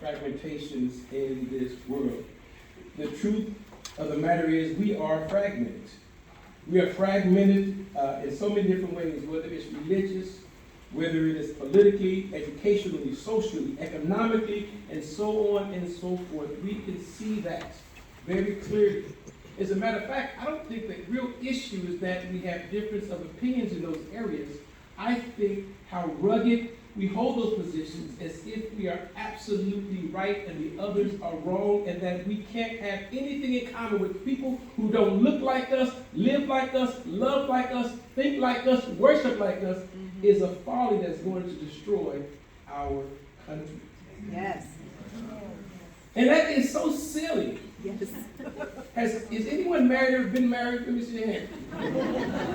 fragmentations in this world. The truth of the matter is we are fragmented. We are fragmented in so many different ways, whether it's religious, whether it is politically, educationally, socially, economically, and so on and so forth. We can see that very clearly. As a matter of fact, I don't think the real issue is that we have difference of opinions in those areas. I think how rugged we hold those positions as if we are absolutely right and the others are wrong, and that we can't have anything in common with people who don't look like us, live like us, love like us, think like us, worship like us, is a folly that's going to destroy our country. Yes. And that is so silly. Yes. Is anyone married or been married? Let me see your hand.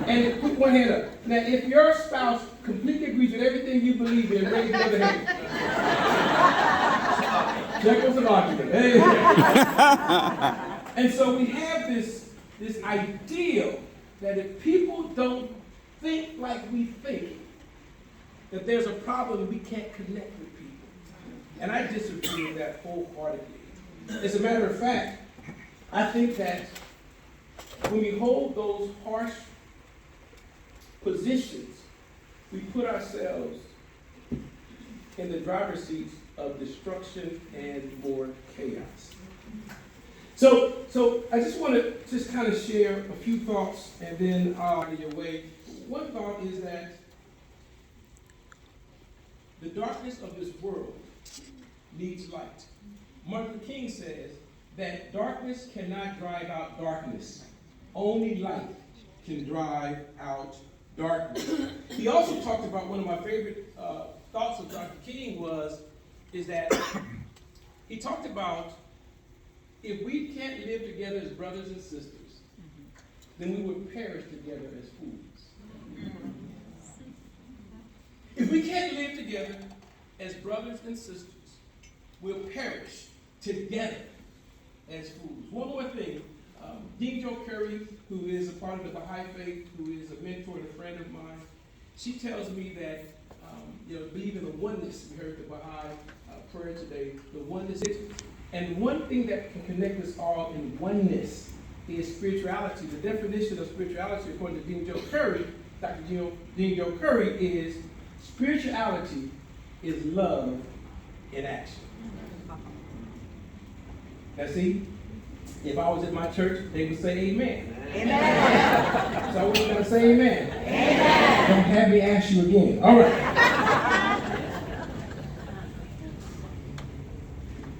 And put one hand up. Now, if your spouse completely agrees with everything you believe in, raise the other hand. Check what's an argument. Hey. And so we have this ideal that if people don't think like we think, that there's a problem, we can't connect with people. And I disagree with that wholeheartedly. As a matter of fact, I think that when we hold those harsh positions, we put ourselves in the driver's seats of destruction and more chaos. So I just want to just kind of share a few thoughts, and then I'll get your way. One thought is that the darkness of this world needs light. Martin Luther King says that darkness cannot drive out darkness. Only light can drive out darkness. He also talked about, one of my favorite thoughts of Dr. King is that he talked about, if we can't live together as brothers and sisters, then we would perish together as fools. If we can't live together as brothers and sisters, we'll perish together as fools. One more thing. Dean Joe Curry, who is a part of the Baha'i faith, who is a mentor and a friend of mine, she tells me that, believe in the oneness. We heard the Baha'i prayer today, the oneness. And one thing that can connect us all in oneness is spirituality. The definition of spirituality, according to Dean Joe Curry, Dr. Dean Joe Curry, is spirituality is love in action. Now see, if I was at my church, they would say amen. Amen. So I wasn't going to say amen. Amen. Don't have me ask you again. All right.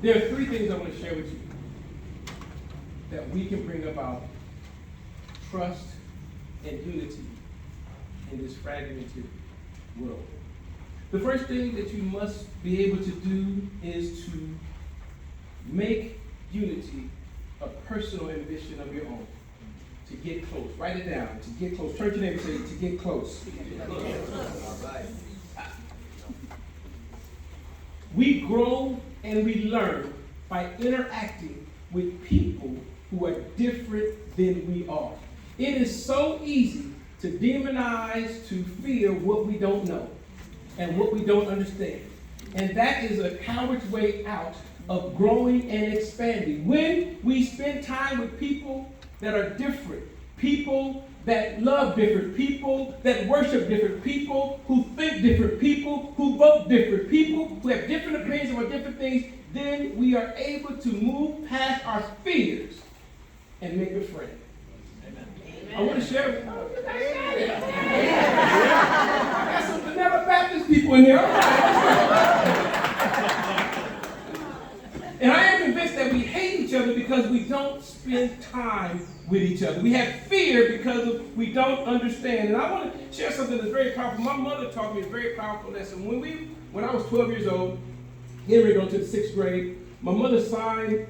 There are three things I want to share with you that we can bring about trust and unity in this fragmented world. The first thing that you must be able to do is to make unity a personal ambition of your own. To get close. Write it down. To get close. Turn to your neighbor and say, to get close. We grow and we learn by interacting with people who are different than we are. It is so easy to demonize, to fear what we don't know and what we don't understand. And that is a coward's way out of growing and expanding. When we spend time with people that are different, people that love different, people that worship different, people who think different, people who vote different, people who have different opinions about different things, then we are able to move past our fears and make a friend. Amen. I want to share with you. I got some Vanilla Baptist people in here. And I am convinced that we hate each other because we don't spend time with each other. We have fear because we don't understand. And I want to share something that's very powerful. My mother taught me a very powerful lesson. When I was 12 years old, getting ready to go to the 6th grade, my mother signed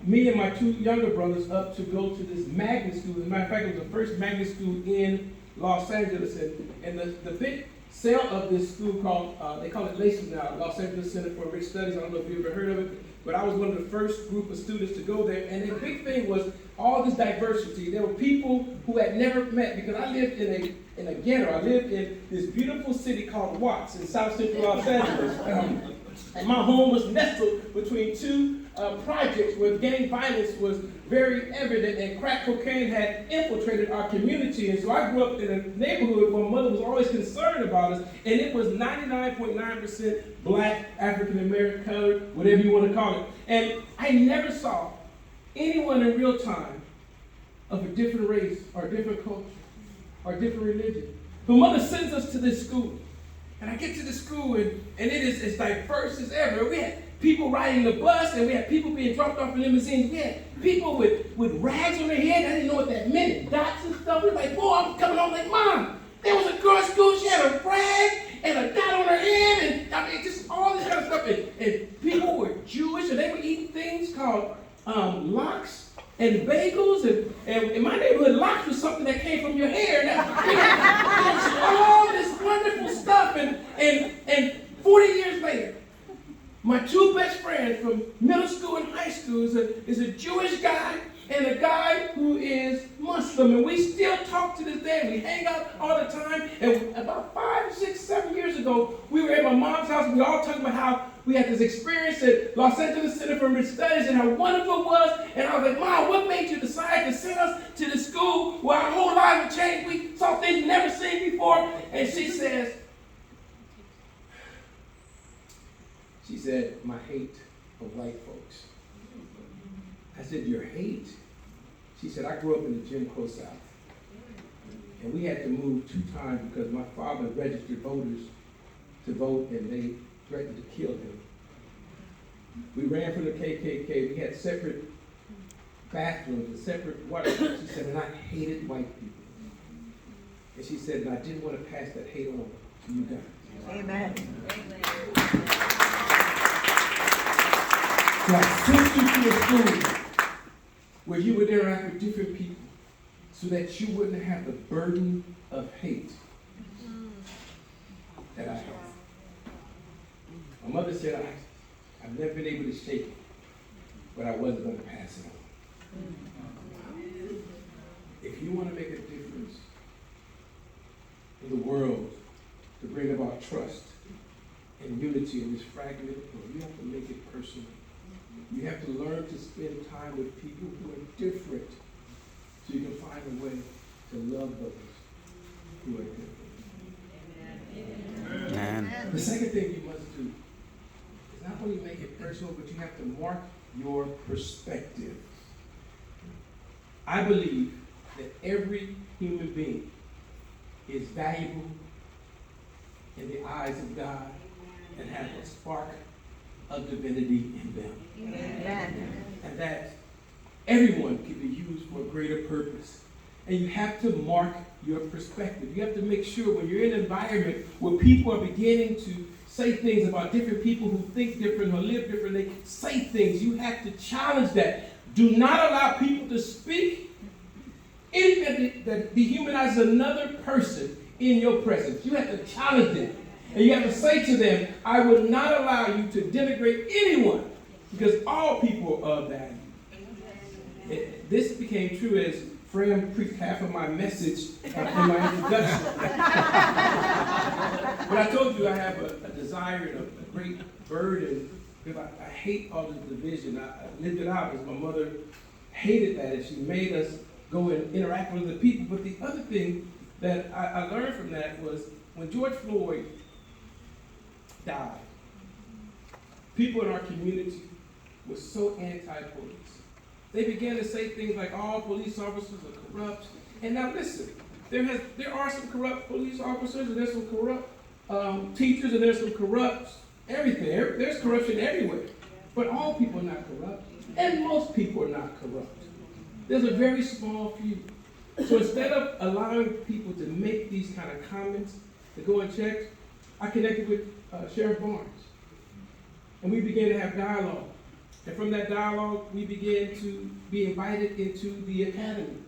me and my two younger brothers up to go to this magnet school. As a matter of fact, it was the first magnet school in Los Angeles. And the big sale of this school called, they call it LACES now, Los Angeles Center for Rich Studies. I don't know if you've ever heard of it. But I was one of the first group of students to go there, and the big thing was all this diversity. There were people who had never met, because I lived in a ghetto. I lived in this beautiful city called Watts in South Central Los Angeles. And my home was nestled between two projects where gang violence was very evident and crack cocaine had infiltrated our community. And so I grew up in a neighborhood where my mother was always concerned about us, and it was 99.9% black, African American, colored, whatever you want to call it. And I never saw anyone in real time of a different race or a different culture or a different religion. My mother sends us to this school. And I get to the school, and it is as diverse as ever. We had people riding the bus, and we had people being dropped off in limousines. We had people with rags on their head. I didn't know what that meant. Dots and stuff. We were like, boy, I'm coming home like, Mom, there was a girl at school. She had a rag and a dot on her head, and I mean, just all this kind of stuff. And people were Jewish, and they were eating things called lox and bagels, and in my neighborhood, lox was something that came from your hair. Now, all this wonderful stuff, and 40 years later, my two best friends from middle school and high school is a Jewish guy and a guy who is Muslim, and we still talk to this day. We hang out all the time, and about 5, 6, 7 years ago, we were at my mom's house, and we all talking about how we had this experience at Los Angeles Center for Rich Studies and how wonderful it was. And I was like, Mom, what made you decide to send us to the school where our whole life would change? We saw things we've never seen before. And she said, my hate of white folks. I said, your hate? She said, I grew up in the Jim Crow South. And we had to move 2 times because my father registered voters to vote, and they threatened to kill him. We ran from the KKK. We had separate bathrooms and separate water. She said, and I hated white people. And she said, and I didn't want to pass that hate on to you guys. Amen. So I sent you to a school where you would interact with different people so that you wouldn't have the burden of hate that I have. My mother said, I've never been able to shake it, but I wasn't going to pass it on. If you want to make a difference in the world to bring about trust and unity in this fragmented world, you have to make it personal. You have to learn to spend time with people who are different so you can find a way to love those who are different. Amen. The second thing you must do is not only make it personal, but you have to mark your perspective. I believe that every human being is valuable in the eyes of God and has a spark of divinity in them. Amen. And that everyone can be used for a greater purpose. And you have to mark your perspective. You have to make sure when you're in an environment where people are beginning to say things about different people who think different or live different, they say things, you have to challenge that. Do not allow people to speak anything that dehumanizes another person in your presence. You have to challenge them. And you have to say to them, I will not allow you to denigrate anyone because all people are of value. This became true as Fram preached half of my message in my introduction. But I told you I have a desire and a great burden because I hate all this division. I lived it out because my mother hated that and she made us go and interact with other people. But the other thing that I learned from that was when George Floyd died, people in our community were so anti-police. They began to say things like all police officers are corrupt. And now listen, there are some corrupt police officers, and there's some corrupt teachers, and there's some corrupt everything. There's corruption everywhere. But all people are not corrupt, and most people are not corrupt. There's a very small few. So instead of allowing people to make these kind of comments, to go and check, I connected with Sheriff Barnes. And we began to have dialogue. And from that dialogue, we began to be invited into the academy.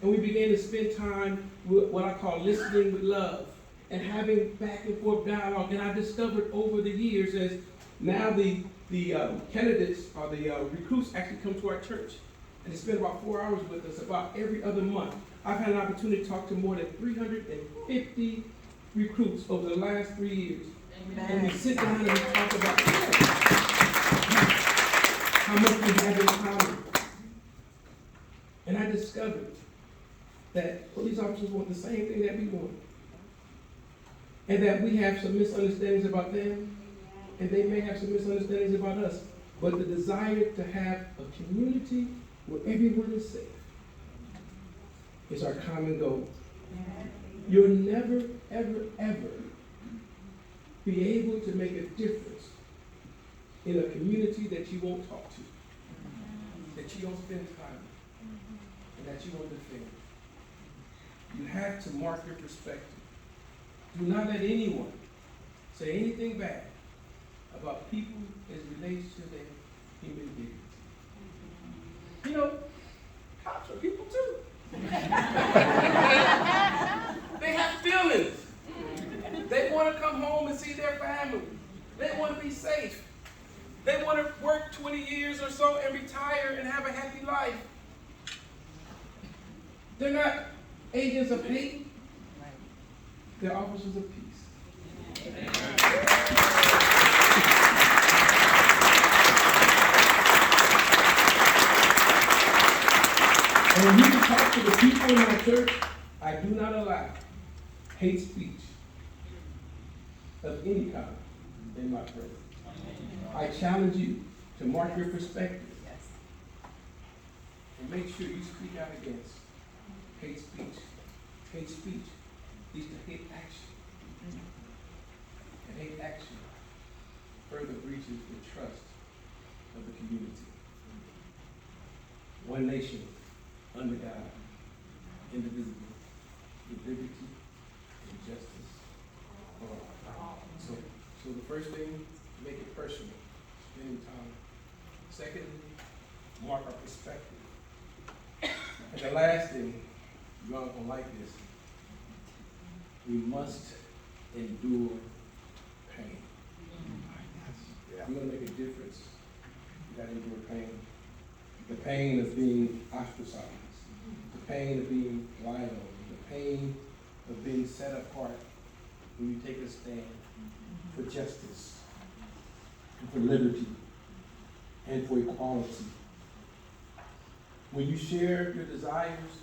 And we began to spend time with what I call listening with love and having back and forth dialogue. And I discovered over the years as now the candidates or the recruits actually come to our church. And they spend about 4 hours with us about every other month. I've had an opportunity to talk to more than 350 recruits over the last 3 years. And we sit down and we talk about how much we have in common. And I discovered that police officers want the same thing that we want. And that we have some misunderstandings about them, and they may have some misunderstandings about us. But the desire to have a community where everyone is safe is our common goal. You'll never, ever, ever be able to make a difference in a community that you won't talk to, that you don't spend time with, and that you won't defend. You have to mark your perspective. Do not let anyone say anything bad about people as it relates to their human dignity. You know, cops are people too. They have feelings. They want to come home and see their family. They want to be safe. They want to work 20 years or so and retire and have a happy life. They're not agents of hate. They're officers of peace. And when you talk to the people in my church, I do not allow hate speech of any kind in my presence. I challenge you to mark your perspective and make sure you speak out against hate speech. Hate speech leads to hate action. And hate action further breaches the trust of the community. One nation under God, indivisible, with liberty and justice for all. So the first thing, make it personal, spending time. Secondly, mark our perspective. And the last thing, you all gonna like this, we must endure pain. If you're gonna make a difference, you gotta endure pain. The pain of being ostracized, the pain of being lied on, the pain of being set apart when you take a stand for justice and for liberty and for equality. When you share your desires